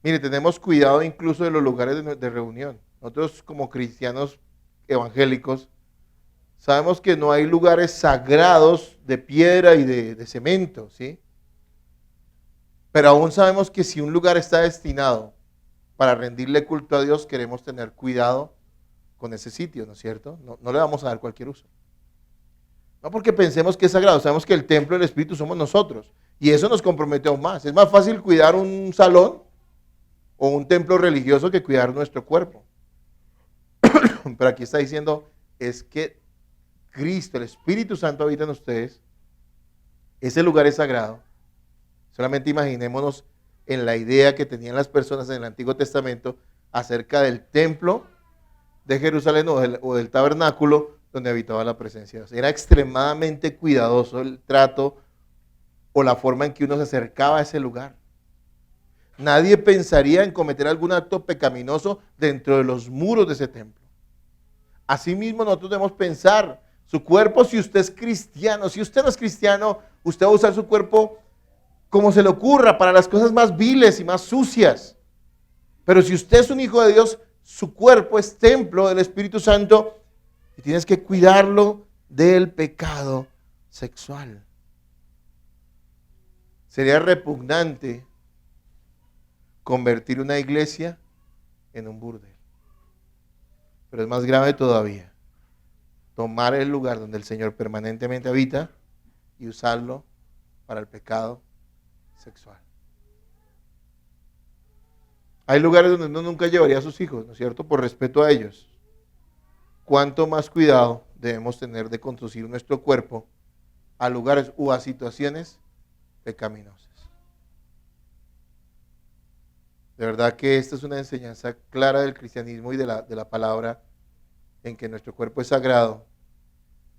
Mire, tenemos cuidado incluso de los lugares de reunión. Nosotros como cristianos evangélicos sabemos que no hay lugares sagrados de piedra y de cemento, ¿sí? Pero aún sabemos que si un lugar está destinado para rendirle culto a Dios, queremos tener cuidado con ese sitio, ¿no es cierto? No le vamos a dar cualquier uso. No porque pensemos que es sagrado, sabemos que el templo del Espíritu somos nosotros. Y eso nos compromete aún más. Es más fácil cuidar un salón o un templo religioso que cuidar nuestro cuerpo. Pero aquí está diciendo, es que Cristo, el Espíritu Santo habita en ustedes, ese lugar es sagrado. Solamente imaginémonos en la idea que tenían las personas en el Antiguo Testamento acerca del templo de Jerusalén o del tabernáculo donde habitaba la presencia de Dios. Era extremadamente cuidadoso el trato o la forma en que uno se acercaba a ese lugar. Nadie pensaría en cometer algún acto pecaminoso dentro de los muros de ese templo. Asimismo, nosotros debemos pensar su cuerpo, si usted es cristiano. Si usted no es cristiano, usted va a usar su cuerpo como se le ocurra, para las cosas más viles y más sucias. Pero si usted es un hijo de Dios, su cuerpo es templo del Espíritu Santo y tienes que cuidarlo del pecado sexual. Sería repugnante convertir una iglesia en un burdel. Pero es más grave todavía, tomar el lugar donde el Señor permanentemente habita y usarlo para el pecado sexual. Hay lugares donde uno nunca llevaría a sus hijos, ¿no es cierto? Por respeto a ellos. ¿Cuánto más cuidado debemos tener de conducir nuestro cuerpo a lugares o a situaciones pecaminosas? De verdad que esta es una enseñanza clara del cristianismo y de la palabra, en que nuestro cuerpo es sagrado.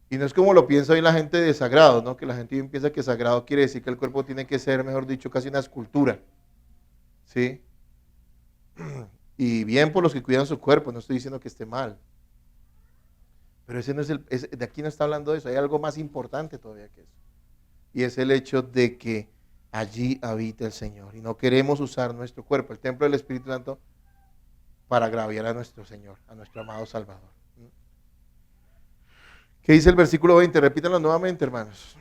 Y no es como lo piensa hoy la gente de sagrado, ¿no? Que la gente piensa que sagrado quiere decir que el cuerpo tiene que ser, mejor dicho, casi una escultura. ¿Sí? Y bien por los que cuidan su cuerpo, no estoy diciendo que esté mal. Pero ese no es de aquí no está hablando de eso, hay algo más importante todavía que eso. Y es el hecho de que allí habita el Señor. Y no queremos usar nuestro cuerpo, el templo del Espíritu Santo, para agraviar a nuestro Señor, a nuestro amado Salvador. ¿Qué dice el versículo 20? Repítanlo nuevamente, hermanos.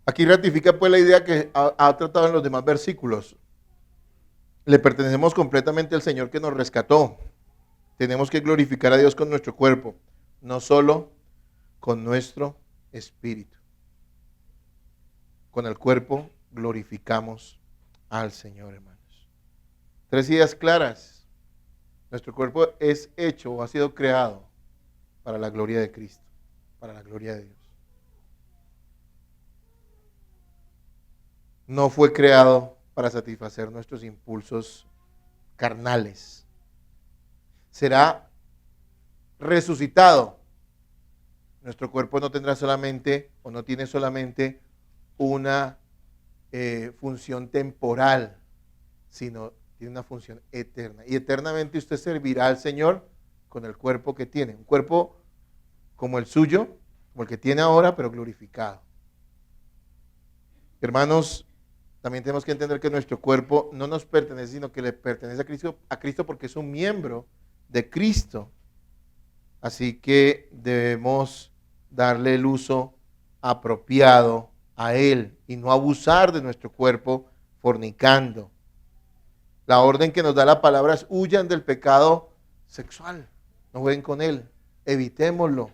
Aquí ratifica pues la idea que ha tratado en los demás versículos. Le pertenecemos completamente al Señor que nos rescató. Tenemos que glorificar a Dios con nuestro cuerpo, no solo con nuestro espíritu. Con el cuerpo glorificamos al Señor, hermanos. 3 ideas claras. Nuestro cuerpo es hecho o ha sido creado para la gloria de Cristo, para la gloria de Dios. No fue creado para satisfacer nuestros impulsos carnales. Será resucitado. Nuestro cuerpo no tendrá solamente o no tiene solamente una función temporal, sino tiene una función eterna. Y eternamente usted servirá al Señor con el cuerpo que tiene. Un cuerpo como el suyo, como el que tiene ahora, pero glorificado. Hermanos, también tenemos que entender que nuestro cuerpo no nos pertenece, sino que le pertenece a Cristo porque es un miembro de Cristo. Así que debemos darle el uso apropiado a Él y no abusar de nuestro cuerpo fornicando. La orden que nos da la palabra es: huyan del pecado sexual, no jueguen con él, evitémoslo.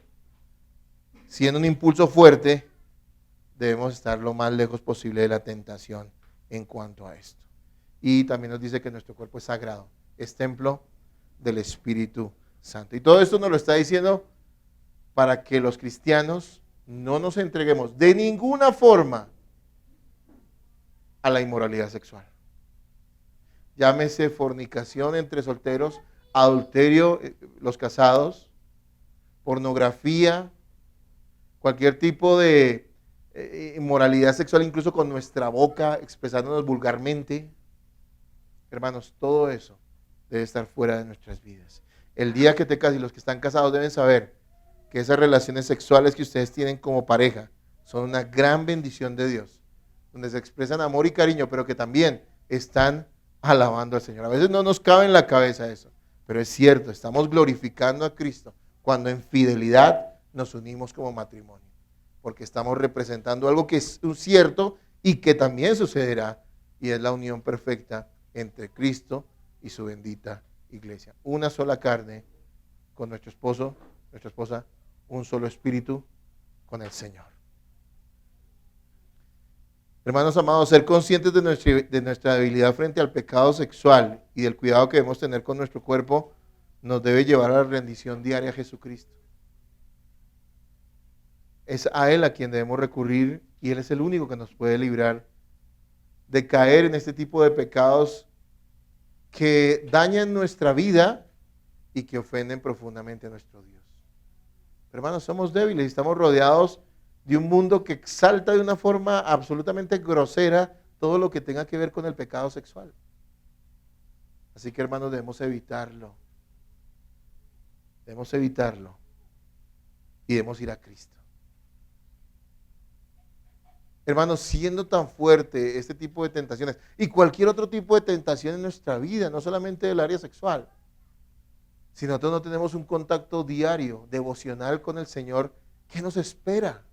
Siendo un impulso fuerte, debemos estar lo más lejos posible de la tentación en cuanto a esto. Y también nos dice que nuestro cuerpo es sagrado, es templo del Espíritu Santo. Y todo esto nos lo está diciendo para que los cristianos no nos entreguemos de ninguna forma a la inmoralidad sexual. Llámese fornicación entre solteros, adulterio, los casados, pornografía, cualquier tipo de inmoralidad sexual, incluso con nuestra boca, expresándonos vulgarmente. Hermanos, todo eso debe estar fuera de nuestras vidas. El día que te cases, y los que están casados deben saber que esas relaciones sexuales que ustedes tienen como pareja son una gran bendición de Dios, donde se expresan amor y cariño, pero que también están alabando al Señor. A veces no nos cabe en la cabeza eso, pero es cierto, estamos glorificando a Cristo cuando en fidelidad nos unimos como matrimonio, porque estamos representando algo que es cierto y que también sucederá, y es la unión perfecta entre Cristo y su bendita iglesia. Una sola carne con nuestro esposo, nuestra esposa, un solo espíritu con el Señor. Hermanos amados, ser conscientes de nuestra debilidad frente al pecado sexual y del cuidado que debemos tener con nuestro cuerpo nos debe llevar a la rendición diaria a Jesucristo. Es a Él a quien debemos recurrir y Él es el único que nos puede librar de caer en este tipo de pecados que dañan nuestra vida y que ofenden profundamente a nuestro Dios. Pero hermanos, somos débiles y estamos rodeados de un mundo que exalta de una forma absolutamente grosera todo lo que tenga que ver con el pecado sexual. Así que hermanos, debemos evitarlo. Debemos evitarlo y debemos ir a Cristo. Hermanos, siendo tan fuerte este tipo de tentaciones y cualquier otro tipo de tentación en nuestra vida, no solamente del área sexual, si nosotros no tenemos un contacto diario, devocional con el Señor, ¿qué nos espera?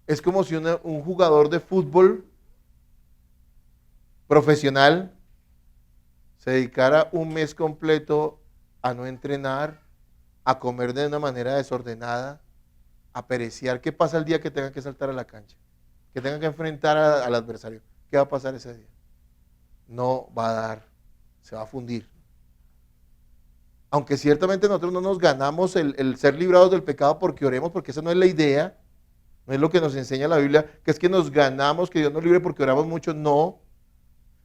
Es como si un jugador de fútbol profesional se dedicara un mes completo a no entrenar, a comer de una manera desordenada, a pereciar. ¿Qué pasa el día que tenga que saltar a la cancha? Que tenga que enfrentar al adversario. ¿Qué va a pasar ese día? No va a dar, se va a fundir. Aunque ciertamente nosotros no nos ganamos el ser librados del pecado porque oremos, porque esa no es la idea, no es lo que nos enseña la Biblia, que es que nos ganamos, que Dios nos libre porque oramos mucho, no.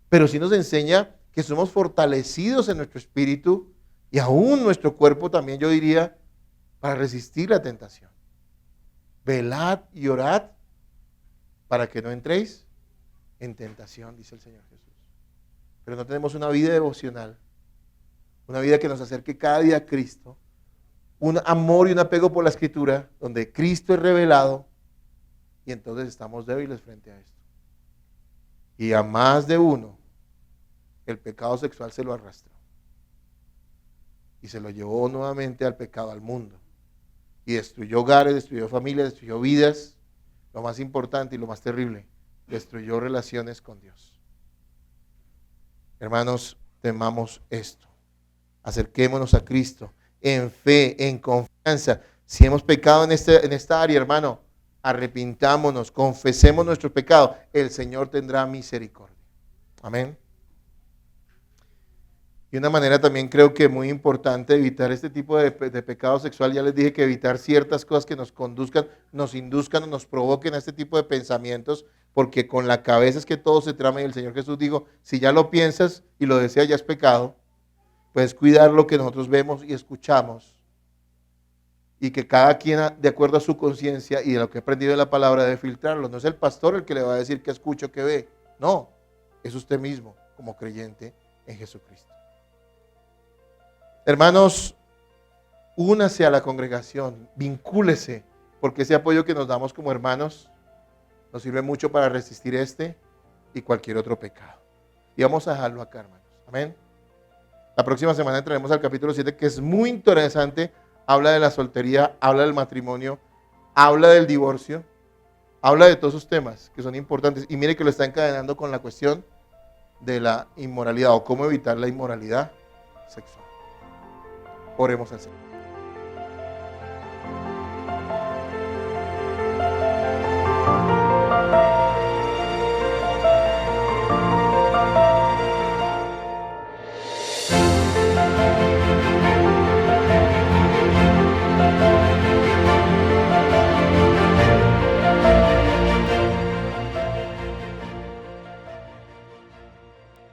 Pero sí nos enseña que somos fortalecidos en nuestro espíritu y aún nuestro cuerpo también, yo diría, para resistir la tentación. Velad y orad para que no entréis en tentación, dice el Señor Jesús. Pero no tenemos una vida devocional, una vida que nos acerque cada día a Cristo, un amor y un apego por la Escritura, donde Cristo es revelado, y entonces estamos débiles frente a esto. Y a más de uno, el pecado sexual se lo arrastró. Y se lo llevó nuevamente al pecado, al mundo. Y destruyó hogares, destruyó familias, destruyó vidas. Lo más importante y lo más terrible, destruyó relaciones con Dios. Hermanos, temamos esto. Acerquémonos a Cristo en fe, en confianza. Si hemos pecado en esta área, hermano, arrepintámonos, confesemos nuestro pecado. El Señor tendrá misericordia. Amén. Y una manera también creo que muy importante evitar este tipo de pecado sexual, ya les dije que evitar ciertas cosas que nos conduzcan, nos induzcan o nos provoquen a este tipo de pensamientos, porque con la cabeza es que todo se trama y el Señor Jesús dijo, si ya lo piensas y lo deseas ya es pecado, pues cuidar lo que nosotros vemos y escuchamos y que cada quien de acuerdo a su conciencia y de lo que ha aprendido de la palabra debe filtrarlo. No es el pastor el que le va a decir qué escucha o qué ve, no, es usted mismo como creyente en Jesucristo. Hermanos, únase a la congregación, vincúlese, porque ese apoyo que nos damos como hermanos nos sirve mucho para resistir este y cualquier otro pecado. Y vamos a dejarlo acá, hermanos. Amén. La próxima semana entraremos al capítulo 7, que es muy interesante. Habla de la soltería, habla del matrimonio, habla del divorcio, habla de todos esos temas que son importantes. Y mire que lo está encadenando con la cuestión de la inmoralidad o cómo evitar la inmoralidad sexual. Oremos al Señor.